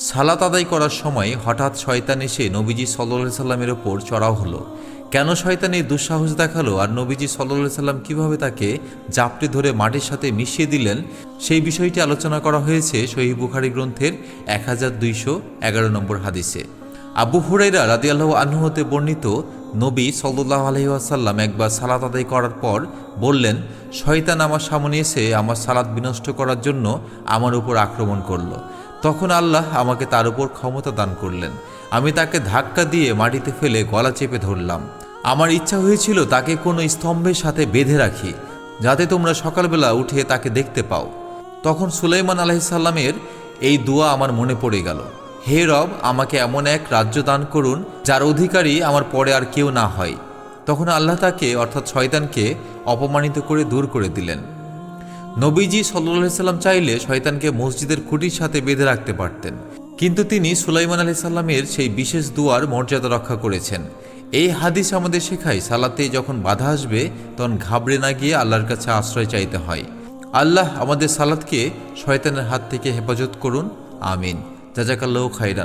সালাত আদায় করার সময় হঠাৎ শয়তান এসে নবীজি সাল্লাল্লাহু আলাইহি সাল্লামের ওপর চড়াও হলো। কেন শয়তান এই দুঃসাহস দেখালো আর নবীজি সাল্লাল্লাহু আলাইহি সাল্লাম কীভাবে তাকে জাপটে ধরে মাটির সাথে মিশিয়ে দিলেন, সেই বিষয়টি আলোচনা করা হয়েছে সহিহ বুখারী গ্রন্থের 1211 নম্বর হাদিসে। আবু হুরায়রা রাদিয়াল্লাহু আনহু হতে বর্ণিত, নবী সাল্লাল্লাহু আলাইহি ওয়াসাল্লাম একবার সালাত আদায় করার পর বললেন, শয়তান আমার সামনে এসে আমার সালাত বিনষ্ট করার জন্য আমার উপর আক্রমণ করল। তখন আল্লাহ আমাকে তার উপর ক্ষমতা দান করলেন। আমি তাকে ধাক্কা দিয়ে মাটিতে ফেলে গলা চেপে ধরলাম। আমার ইচ্ছা হয়েছিল তাকে কোনো স্তম্ভের সাথে বেঁধে রাখি, যাতে তোমরা সকালবেলা উঠে তাকে দেখতে পাও। তখন সুলাইমান আলাইহিস সালামের এই দোয়া আমার মনে পড়ে গেল, হে রব, আমাকে এমন এক রাজ্য দান করুন যার অধিকারী আমার পরে আর কেউ না হয়। তখন আল্লাহ তাকে অর্থাৎ শয়তানকে অপমানিত করে দূর করে দিলেন। নবীজি সাল্লাল্লাহু আলাইহি সাল্লাম চাইলে শয়তানকে মসজিদের খুঁটির সাথে বেঁধে রাখতে পারতেন, কিন্তু তিনি সুলাইমান আলাইহিস সালামের সেই বিশেষ দুয়ার মর্যাদা রক্ষা করেছেন। এই হাদিস আমাদের শেখায়, সালাতে যখন বাধা আসবে তখন ঘাবড়ে না গিয়ে আল্লাহর কাছে আশ্রয় চাইতে হয়। আল্লাহ আমাদের সালাতকে শয়তানের হাত থেকে হেফাজত করুন, আমিন। জাযাকাল্লাহু খাইরান।